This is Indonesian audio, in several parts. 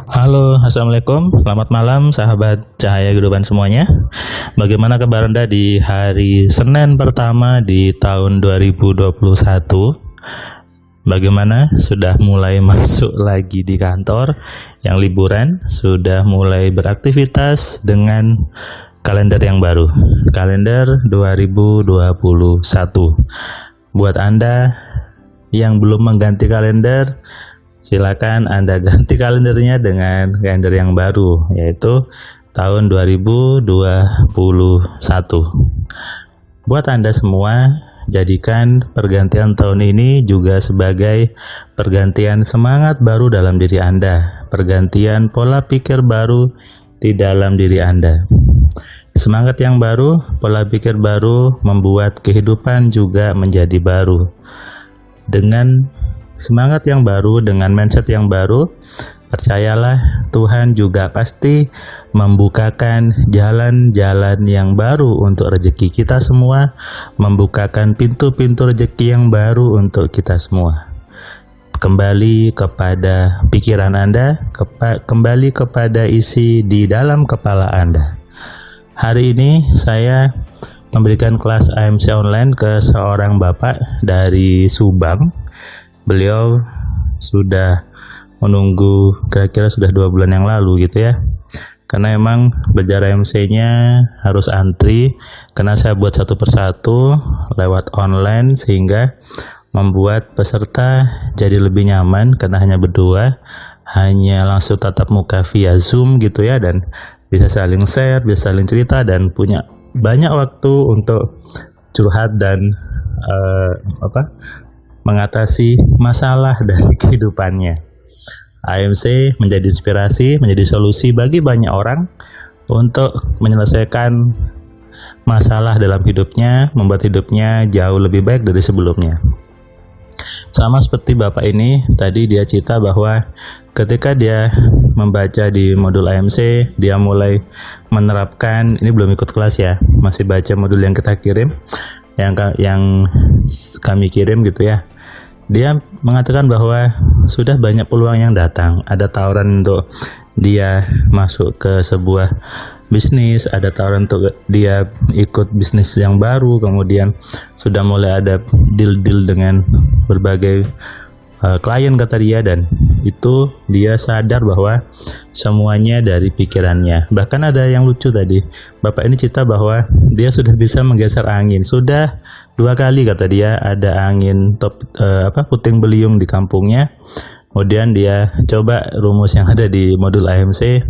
Halo, Assalamualaikum. Selamat malam sahabat Cahaya Kehidupan semuanya. Bagaimana kabar Anda di hari Senin pertama di tahun 2021? Bagaimana? Sudah mulai masuk lagi di kantor yang liburan? Sudah mulai beraktivitas dengan kalender yang baru, kalender 2021. Buat Anda yang belum mengganti kalender, silakan Anda ganti kalendernya dengan kalender yang baru, yaitu tahun 2021. Buat Anda semua, jadikan pergantian tahun ini juga sebagai pergantian semangat baru dalam diri Anda, pergantian pola pikir baru di dalam diri Anda. Semangat yang baru, pola pikir baru membuat kehidupan juga menjadi baru. Dengan semangat yang baru, dengan mindset yang baru, percayalah Tuhan juga pasti membukakan jalan-jalan yang baru untuk rezeki kita semua, membukakan pintu-pintu rezeki yang baru untuk kita semua. Kembali kepada pikiran Anda, kembali kepada isi di dalam kepala Anda. Hari ini saya memberikan kelas AMC online ke seorang bapak dari Subang. Beliau sudah menunggu kira-kira sudah 2 bulan yang lalu gitu ya, karena emang belajar AMC-nya harus antri, karena saya buat satu persatu lewat online sehingga membuat peserta jadi lebih nyaman karena hanya berdua, hanya langsung tatap muka via Zoom gitu ya, dan bisa saling share, bisa saling cerita, dan punya banyak waktu untuk curhat dan mengatasi masalah dari kehidupannya. AMC menjadi inspirasi, menjadi solusi bagi banyak orang untuk menyelesaikan masalah dalam hidupnya, membuat hidupnya jauh lebih baik dari sebelumnya. Sama seperti bapak ini, tadi dia cerita bahwa ketika dia membaca di modul AMC, dia mulai menerapkan, ini belum ikut kelas ya, masih baca modul yang kita kirim, yang kami kirim gitu ya. Dia mengatakan bahwa sudah banyak peluang yang datang, ada tawaran untuk dia masuk ke sebuah bisnis, ada tawaran untuk dia ikut bisnis yang baru, kemudian sudah mulai ada deal-deal dengan berbagai klien kata dia, dan itu dia sadar bahwa semuanya dari pikirannya. Bahkan ada yang lucu tadi, bapak ini cerita bahwa dia sudah bisa menggeser angin, sudah 2 kali kata dia ada angin puting beliung di kampungnya. Kemudian dia coba rumus yang ada di modul AMC,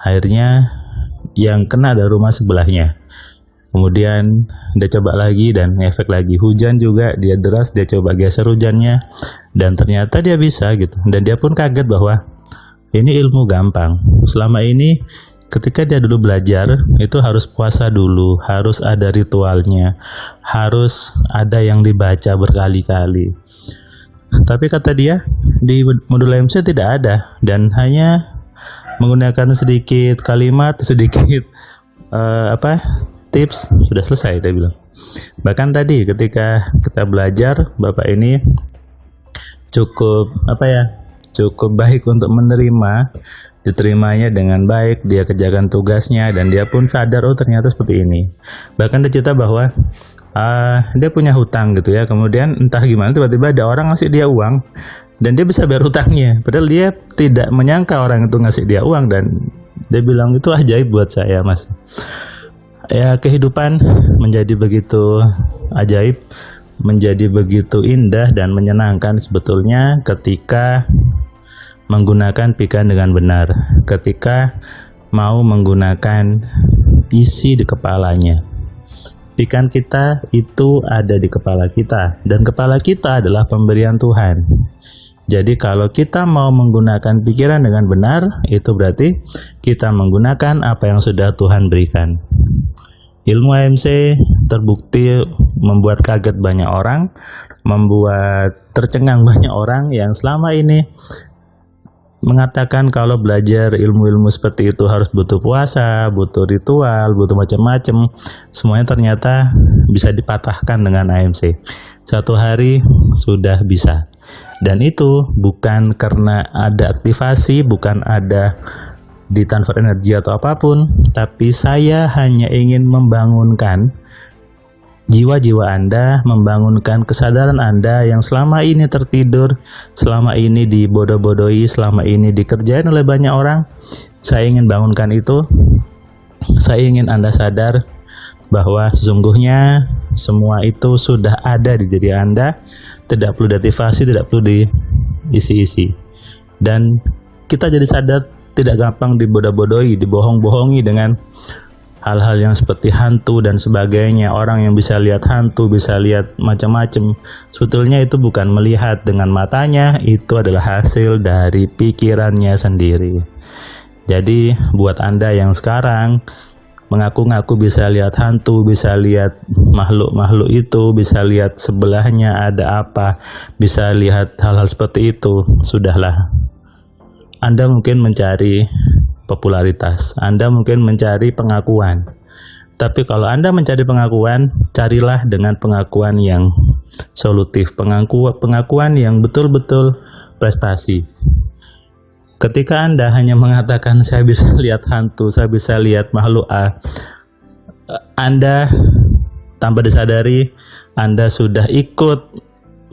akhirnya yang kena ada rumah sebelahnya. Kemudian dia coba lagi dan efek lagi, hujan juga dia deras, dia coba geser hujannya dan ternyata dia bisa gitu. Dan dia pun kaget bahwa ini ilmu gampang. Selama ini ketika dia dulu belajar itu harus puasa dulu, harus ada ritualnya, harus ada yang dibaca berkali-kali. Tapi kata dia di modul AMC tidak ada, dan hanya menggunakan sedikit kalimat, sedikit tips, sudah selesai dia bilang. Bahkan tadi ketika kita belajar, bapak ini cukup baik untuk menerima, diterimanya dengan baik, dia kerjakan tugasnya dan dia pun sadar oh ternyata seperti ini. Bahkan dia cerita bahwa dia punya hutang gitu ya, kemudian entah gimana tiba-tiba ada orang ngasih dia uang dan dia bisa bayar hutangnya, padahal dia tidak menyangka orang itu ngasih dia uang, dan dia bilang itu ajaib buat saya mas. Ya, kehidupan menjadi begitu ajaib, menjadi begitu indah dan menyenangkan sebetulnya ketika menggunakan pikiran dengan benar, ketika mau menggunakan isi di kepalanya. Pikiran kita itu ada di kepala kita, dan kepala kita adalah pemberian Tuhan. Jadi kalau kita mau menggunakan pikiran dengan benar, itu berarti kita menggunakan apa yang sudah Tuhan berikan. Ilmu AMC terbukti membuat kaget banyak orang, membuat tercengang banyak orang yang selama ini mengatakan kalau belajar ilmu-ilmu seperti itu harus butuh puasa, butuh ritual, butuh macam-macam. Semuanya ternyata bisa dipatahkan dengan AMC. Satu hari sudah bisa. Dan itu bukan karena ada aktivasi, bukan ada ditransfer energi atau apapun, tapi saya hanya ingin membangunkan jiwa-jiwa Anda, membangunkan kesadaran Anda yang selama ini tertidur, selama ini dibodoh-bodohi, selama ini dikerjain oleh banyak orang. Saya ingin bangunkan itu. Saya ingin Anda sadar bahwa sesungguhnya semua itu sudah ada di diri Anda, tidak perlu diaktifasi, tidak perlu diisi-isi. Dan kita jadi sadar, tidak gampang dibodoh-bodohi, dibohong-bohongi dengan hal-hal yang seperti hantu dan sebagainya. Orang yang bisa lihat hantu, bisa lihat macam-macam, sebetulnya itu bukan melihat dengan matanya, itu adalah hasil dari pikirannya sendiri. Jadi buat Anda yang sekarang mengaku-ngaku bisa lihat hantu, bisa lihat makhluk-makhluk itu, bisa lihat sebelahnya ada apa, bisa lihat hal-hal seperti itu, sudahlah. Anda mungkin mencari popularitas, Anda mungkin mencari pengakuan. Tapi kalau Anda mencari pengakuan, carilah dengan pengakuan yang solutif, pengakuan yang betul-betul prestasi. Ketika Anda hanya mengatakan saya bisa lihat hantu, saya bisa lihat makhluk A, Anda tanpa disadari Anda sudah ikut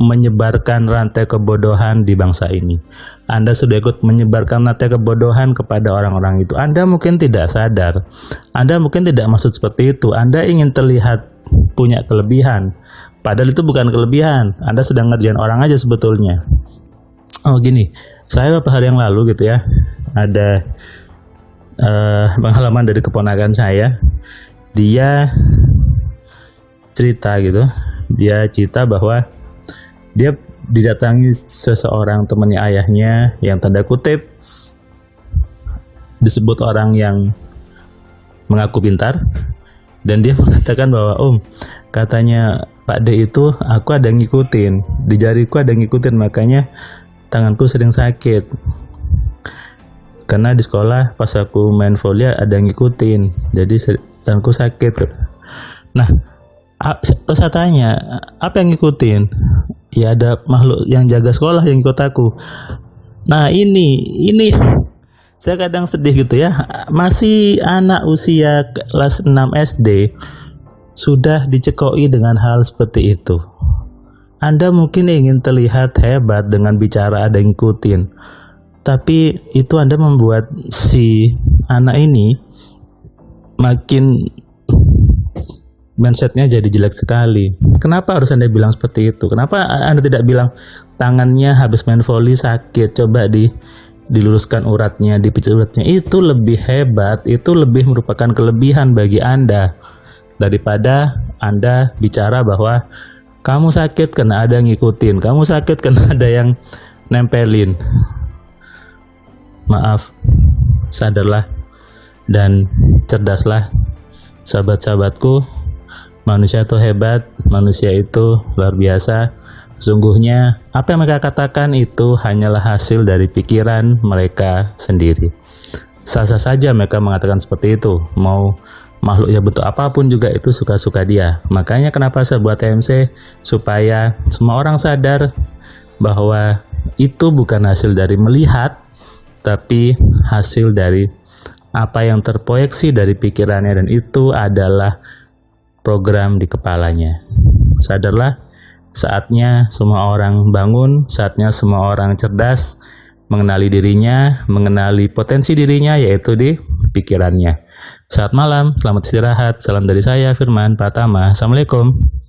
menyebarkan rantai kebodohan di bangsa ini. Anda sudah ikut menyebarkan rantai kebodohan kepada orang-orang itu. Anda mungkin tidak sadar, Anda mungkin tidak maksud seperti itu. Anda ingin terlihat punya kelebihan, padahal itu bukan kelebihan. Anda sedang ngerjain orang aja sebetulnya. Oh gini, saya beberapa hari yang lalu gitu ya, ada pengalaman dari keponakan saya. Dia cerita gitu, dia cerita bahwa dia didatangi seseorang temannya ayahnya yang tanda kutip disebut orang yang mengaku pintar, dan dia mengatakan bahwa katanya Pak D itu aku ada ngikutin, di jariku ada ngikutin, makanya tanganku sering sakit karena di sekolah pas aku main volley ada ngikutin, jadi tanganku sakit. Nah, saya tanya, apa yang ngikutin? Ya ada makhluk yang jaga sekolah yang ikut aku. Nah ini saya kadang sedih gitu ya, masih anak usia kelas 6 SD sudah dicekoi dengan hal seperti itu. Anda mungkin ingin terlihat hebat dengan bicara ada yang ngikutin, tapi itu Anda membuat si anak ini makin mindsetnya jadi jelek sekali. Kenapa harus Anda bilang seperti itu? Kenapa Anda tidak bilang tangannya habis main volley sakit, coba diluruskan uratnya, dipijat uratnya? Itu lebih hebat, itu lebih merupakan kelebihan bagi Anda daripada Anda bicara bahwa kamu sakit karena ada yang ngikutin, kamu sakit karena ada yang nempelin. Maaf, sadarlah dan cerdaslah sahabat-sahabatku. Manusia itu hebat, manusia itu luar biasa. Sesungguhnya apa yang mereka katakan itu hanyalah hasil dari pikiran mereka sendiri. Sah-sah saja mereka mengatakan seperti itu. Mau makhluknya bentuk apapun juga itu suka-suka dia. Makanya kenapa saya buat TMC, supaya semua orang sadar bahwa itu bukan hasil dari melihat, tapi hasil dari apa yang terproyeksi dari pikirannya, dan itu adalah program di kepalanya. Sadarlah, saatnya semua orang bangun, saatnya semua orang cerdas, mengenali dirinya, mengenali potensi dirinya, yaitu di pikirannya. Selamat malam, selamat istirahat. Salam dari saya, Firman Pratama. Assalamualaikum.